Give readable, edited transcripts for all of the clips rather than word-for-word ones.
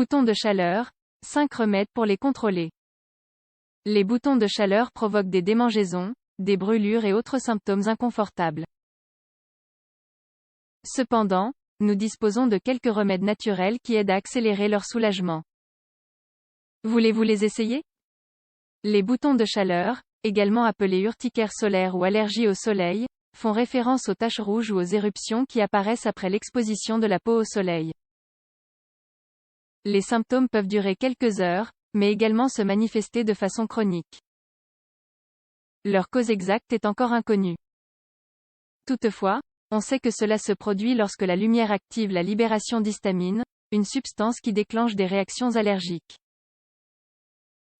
Boutons de chaleur, 5 remèdes pour les contrôler. Les boutons de chaleur provoquent des démangeaisons, des brûlures et autres symptômes inconfortables. Cependant, nous disposons de quelques remèdes naturels qui aident à accélérer leur soulagement. Voulez-vous les essayer? Les boutons de chaleur, également appelés urticaire solaire ou allergie au soleil, font référence aux taches rouges ou aux éruptions qui apparaissent après l'exposition de la peau au soleil. Les symptômes peuvent durer quelques heures, mais également se manifester de façon chronique. Leur cause exacte est encore inconnue. Toutefois, on sait que cela se produit lorsque la lumière active la libération d'histamine, une substance qui déclenche des réactions allergiques.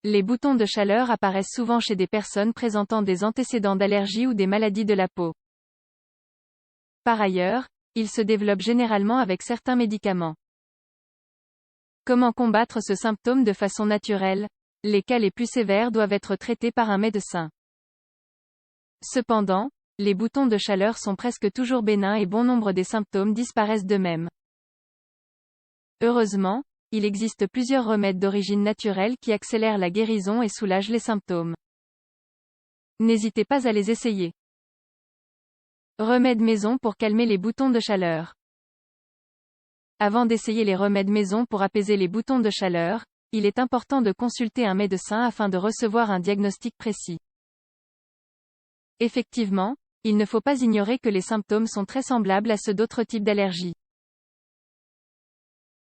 Les boutons de chaleur apparaissent souvent chez des personnes présentant des antécédents d'allergie ou des maladies de la peau. Par ailleurs, ils se développent généralement avec certains médicaments. Comment combattre ce symptôme de façon naturelle? Les cas les plus sévères doivent être traités par un médecin. Cependant, les boutons de chaleur sont presque toujours bénins et bon nombre des symptômes disparaissent d'eux-mêmes. Heureusement, il existe plusieurs remèdes d'origine naturelle qui accélèrent la guérison et soulagent les symptômes. N'hésitez pas à les essayer. Remèdes maison pour calmer les boutons de chaleur. Avant d'essayer les remèdes maison pour apaiser les boutons de chaleur, il est important de consulter un médecin afin de recevoir un diagnostic précis. Effectivement, il ne faut pas ignorer que les symptômes sont très semblables à ceux d'autres types d'allergies.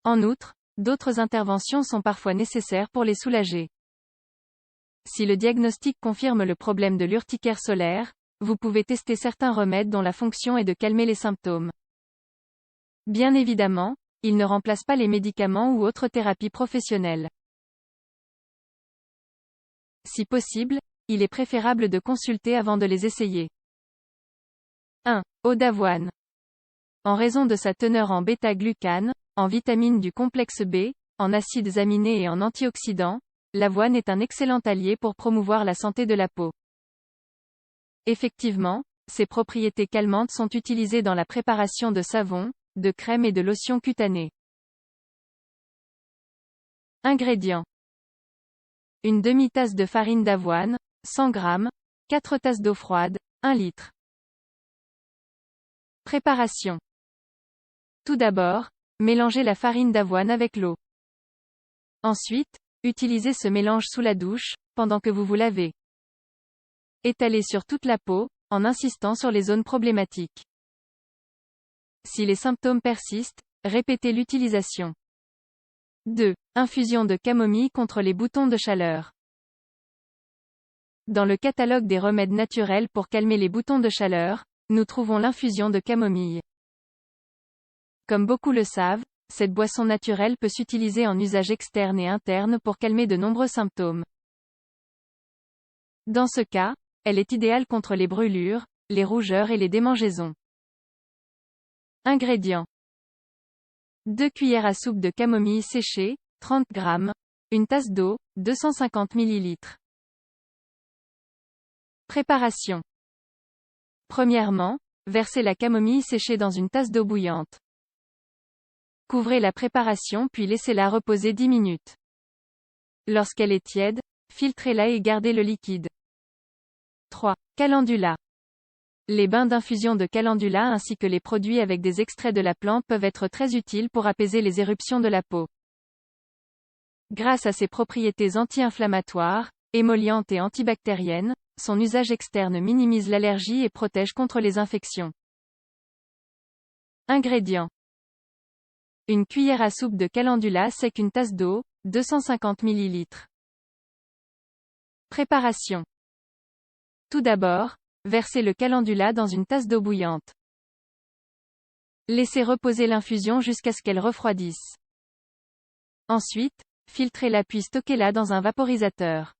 En outre, d'autres interventions sont parfois nécessaires pour les soulager. Si le diagnostic confirme le problème de l'urticaire solaire, vous pouvez tester certains remèdes dont la fonction est de calmer les symptômes. Bien évidemment, ils ne remplacent pas les médicaments ou autres thérapies professionnelles. Si possible, il est préférable de consulter avant de les essayer. 1. Eau d'avoine. En raison de sa teneur en bêta-glucane, en vitamines du complexe B, en acides aminés et en antioxydants, l'avoine est un excellent allié pour promouvoir la santé de la peau. Effectivement, ses propriétés calmantes sont utilisées dans la préparation de savons, de crèmes et de lotions cutanées. Ingrédients. Une demi-tasse de farine d'avoine, 100 g, 4 tasses d'eau froide, 1 litre. Préparation. Tout d'abord, mélangez la farine d'avoine avec l'eau. Ensuite, utilisez ce mélange sous la douche, pendant que vous vous lavez. Étalez sur toute la peau, en insistant sur les zones problématiques. Si les symptômes persistent, répétez l'utilisation. 2. Infusion de camomille contre les boutons de chaleur. Dans le catalogue des remèdes naturels pour calmer les boutons de chaleur, nous trouvons l'infusion de camomille. Comme beaucoup le savent, cette boisson naturelle peut s'utiliser en usage externe et interne pour calmer de nombreux symptômes. Dans ce cas, elle est idéale contre les brûlures, les rougeurs et les démangeaisons. Ingrédients. 2 cuillères à soupe de camomille séchée, 30 g, 1 tasse d'eau, 250 ml. Préparation. Premièrement, versez la camomille séchée dans une tasse d'eau bouillante. Couvrez la préparation puis laissez-la reposer 10 minutes. Lorsqu'elle est tiède, filtrez-la et gardez le liquide. 3. Calendula. Les bains d'infusion de calendula ainsi que les produits avec des extraits de la plante peuvent être très utiles pour apaiser les éruptions de la peau. Grâce à ses propriétés anti-inflammatoires, émollientes et antibactériennes, son usage externe minimise l'allergie et protège contre les infections. Ingrédients. 1 cuillère à soupe de calendula sec, 1 tasse d'eau, 250 ml. Préparation. Tout d'abord, versez le calendula dans une tasse d'eau bouillante. Laissez reposer l'infusion jusqu'à ce qu'elle refroidisse. Ensuite, filtrez-la puis stockez-la dans un vaporisateur.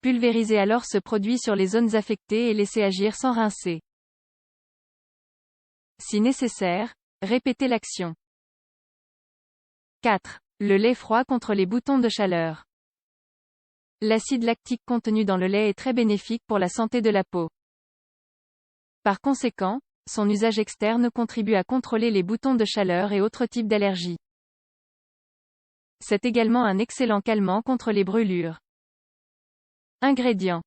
Pulvérisez alors ce produit sur les zones affectées et laissez agir sans rincer. Si nécessaire, répétez l'action. 4. Le lait froid contre les boutons de chaleur. L'acide lactique contenu dans le lait est très bénéfique pour la santé de la peau. Par conséquent, son usage externe contribue à contrôler les boutons de chaleur et autres types d'allergies. C'est également un excellent calmant contre les brûlures. Ingrédients.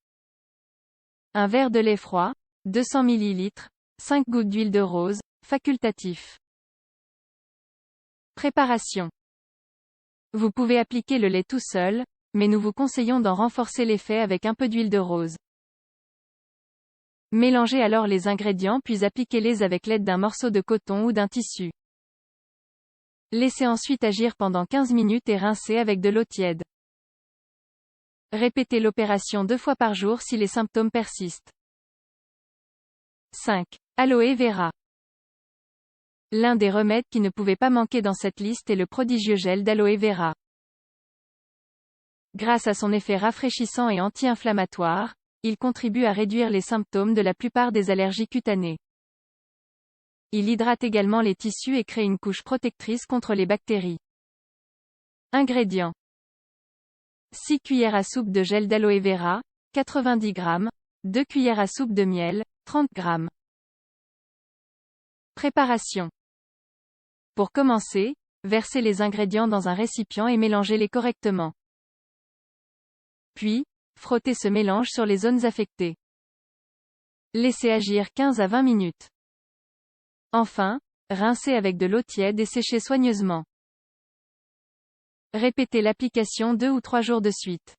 Un verre de lait froid, 200 ml, 5 gouttes d'huile de rose, facultatif. Préparation. Vous pouvez appliquer le lait tout seul, mais nous vous conseillons d'en renforcer l'effet avec un peu d'huile de rose. Mélangez alors les ingrédients puis appliquez-les avec l'aide d'un morceau de coton ou d'un tissu. Laissez ensuite agir pendant 15 minutes et rincez avec de l'eau tiède. Répétez l'opération 2 fois par jour si les symptômes persistent. 5. Aloe vera. L'un des remèdes qui ne pouvait pas manquer dans cette liste est le prodigieux gel d'aloe vera. Grâce à son effet rafraîchissant et anti-inflammatoire, il contribue à réduire les symptômes de la plupart des allergies cutanées. Il hydrate également les tissus et crée une couche protectrice contre les bactéries. Ingrédients. 6 cuillères à soupe de gel d'aloe vera, 90 g, 2 cuillères à soupe de miel, 30 g. Préparation. Pour commencer, versez les ingrédients dans un récipient et mélangez-les correctement. Puis, frottez ce mélange sur les zones affectées. Laissez agir 15 à 20 minutes. Enfin, rincez avec de l'eau tiède et séchez soigneusement. Répétez l'application 2 ou 3 jours de suite.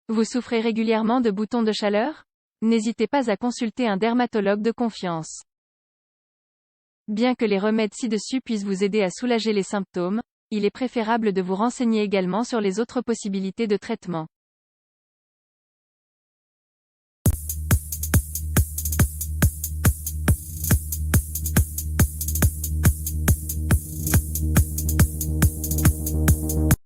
Vous souffrez régulièrement de boutons de chaleur? N'hésitez pas à consulter un dermatologue de confiance. Bien que les remèdes ci-dessus puissent vous aider à soulager les symptômes, il est préférable de vous renseigner également sur les autres possibilités de traitement.